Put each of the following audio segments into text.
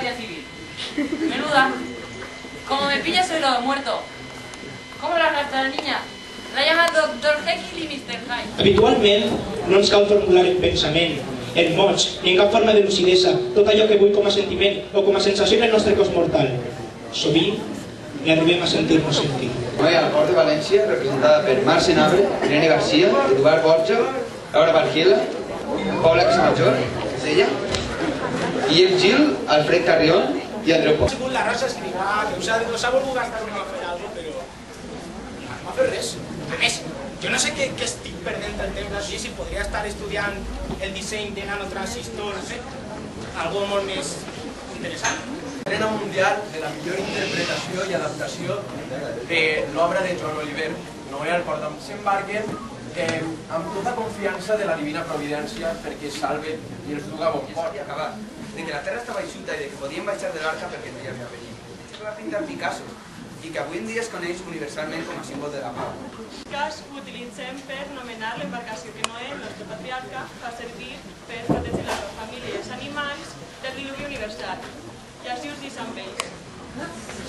Guardia Civil. Menuda. Como me pillas soy lo muerto. ¿Cómo la arrastra la niña? La llama Dr. Jekyll y Mr. Hyde. Habitualment no ens cal formular en pensament, en mots, ni en cap forma de lucidesa tot allò que vull com a sentiment o com a sensació en el nostre cos mortal. Sovint ni arribem a sentir-nos sentir. Noi al Port de València, representada per Marc Senabre, Irene Garcia, Eduard Borja, Laura Bargiela, Paula Casamajor, és ella, Guillem Gil, Alfred Carrión i Andreu Pont. Ha sigut la Rosa Escrivà, que us ha volgut gastar una per alguna cosa, però no m'ha fet res. A més, jo no sé què estic perdent el temps així, si podria estar estudiant el disseny de nanotransistors, no sé, algo molt més interessant. Estrena mundial de la millor interpretació i adaptació de l'obra de Joan Oliver, Noé al port d'embarquen, amb tota confiança de la divina providència perquè es salve i els duga a bon port. I acabat, de que la terra estava eixuta i de que podíem baixar de l'arca perquè no hi havia perill. Això va pintar Picasso i que avui en dia es coneix universalment com a símbol de la pau. Cas que utilitzem per nomenar l'embarcació que Noé, el nostre patriarca, fa servir per protegir la seva família i els animals del diluvi universal. I així us dic amb ells.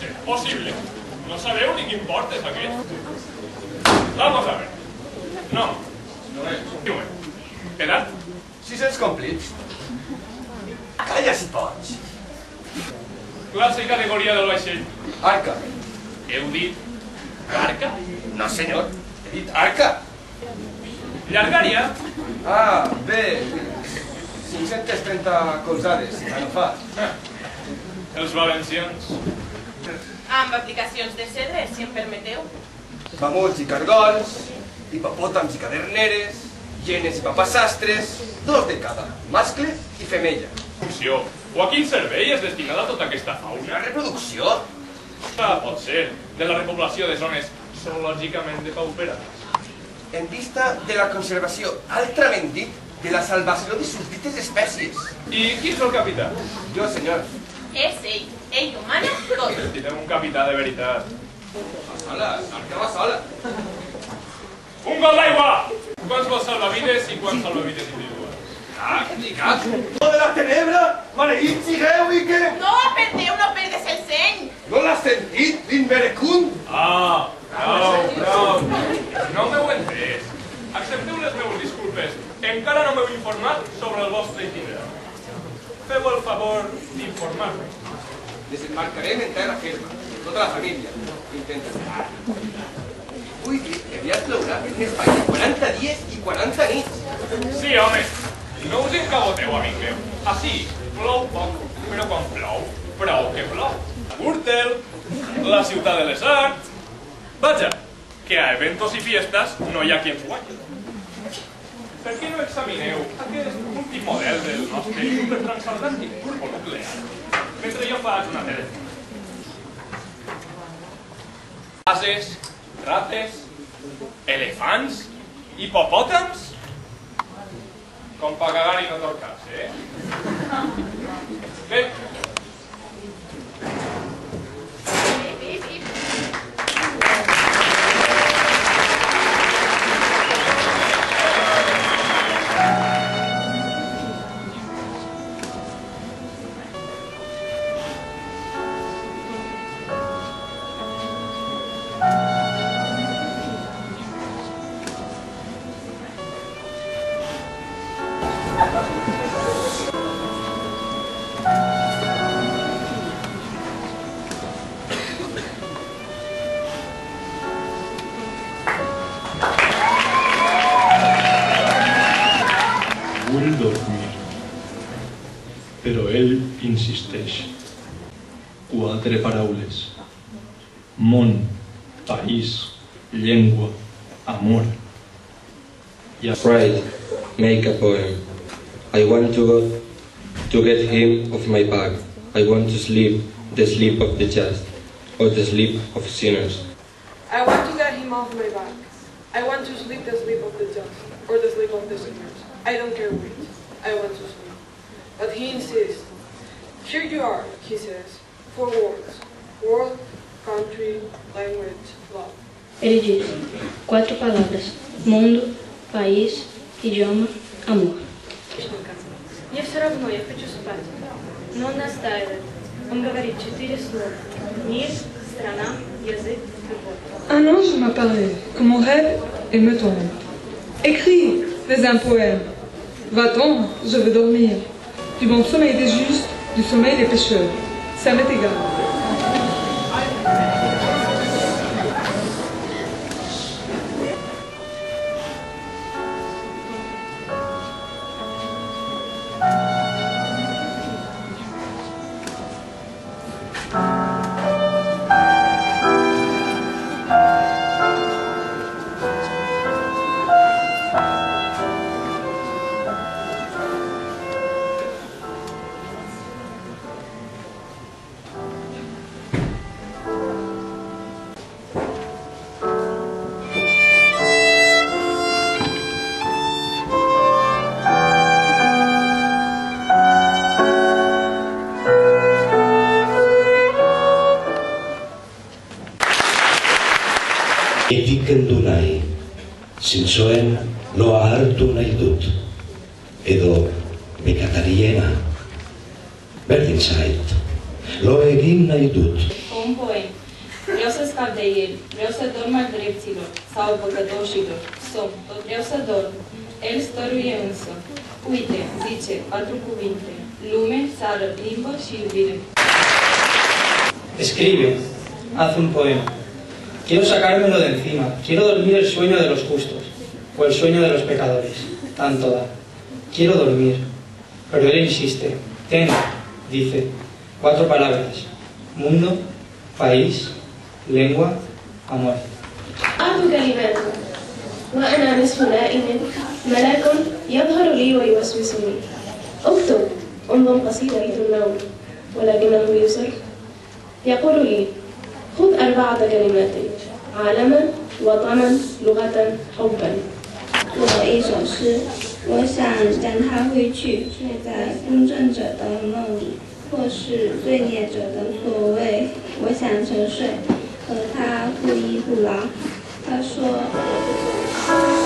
Sí, possible. No sabeu ni quin port és aquest? Vamos a ver. No. No és. Diuen. Edat? 600 complits. Calla si pots. Classe i categoria del vaixell. Arca. Heu dit arca? No senyor, he dit arca. Llargària? Ah, bé. 530 colzades, si no fa. Els valencians. Amb aplicacions de cedre, si em permeteu. Mamuts i cargols, hipopòtams i caderneres, hienes i papassastres, 2 de cada, mascle i femella. Funció. O a quin servei és destinada tota aquesta fauna? Una reproducció? Pot ser, de la repoblació de zones zoològicament depauperades. En vista de la conservació, altrament dit, de la salvació de sus dites espècies. I qui és el capità? Jo, senyor. És ell humana, tot. Necessitem un capità de veritat. Va sola, l'arca va sola. Un gol d'aigua! Quants vols salvavides i quants salvavides individuals? Ah, que t'hi cap! De la tenebra, maleït sigueu i que... No perdeu, no perdes el seny! No l'has sentit, l'inverecund? Ah, prou. No m'heu entès. Accepteu les meves disculpes. Encara no m'heu informat sobre el vostre itinerari. Feu el favor d'informar-me. Desembarcarem en terra ferma, tota la família. Intenta. Vull dir que aviat plourà en Espanya 40 dies i 40 nits. Sí, home. No us encaboteu, amic meu. Així, plou poc, però quan plou, prou que plou. Gürtel, la ciutat de les arts... Vaja, que a eventos i fiestas no hi ha qui ens guanyi. Per què no examineu aquest últim model del nostre supertransatlàntic turbonuclear? Mentre jo faig una telèfona. Ases, rates, elefants, hipopòtams? Com per cagar i no torcar-se, Bé. Vull dormir. Però ell insisteix. 4 paraules. Món, país, llengua, amor. Right, make a poem. I want to get him off my back. I want to sleep the sleep of the just, or the sleep of sinners. I want to get him off my back. I want to sleep the sleep of the just, or the sleep of the sinners. I don't care which. I want to sleep. But he insists. Here you are, he says. 4 words. World, country, language, love. Ele diz 4 palavras. Mundo, país, idioma, amor. Мне все равно, я хочу спать. Но он настаивает. Он говорит 4 слова. Мир, страна, язык, любовь. Un ange m'a parlé que mon rêve est me tourmente. Écris, fais un poème. Va-t'en, je veux dormir. Du bon sommeil des justes, du sommeil des pécheurs. Ça m'est égal. Kendu nahi, zintzoen loa hartu nahi dut, edo bekatariena, berdin zait, lo egin nahi dut. Un poem. Vreau să scap de el, vreau să dorm al drepților sau păcătoșilor. Somn, tot vreau să dorm. El stăruie însă. Uite, zice 4 cuvinte. Lume, țară, limbă și iubire. Escribe, haz un poema. Quiero sacármelo de encima, quiero dormir el sueño de los justos, o el sueño de los pecadores, tanto da. Quiero dormir, pero él insiste. Ten, dice, 4 palabras. Mundo, país, lengua, amor. أعد كلمات وأنا نصف نائم ملاك يظهر لي ويوسوسني اكتب انظم قصيدة النوم ولكنه يصر يقول لي خذ 4 كلمات عالما وطنا لغة حبا 我的一首诗，我想将它挥去，睡在公正者的梦里，或是罪孽者的所谓。我想沉睡，和他不依不饶。他说。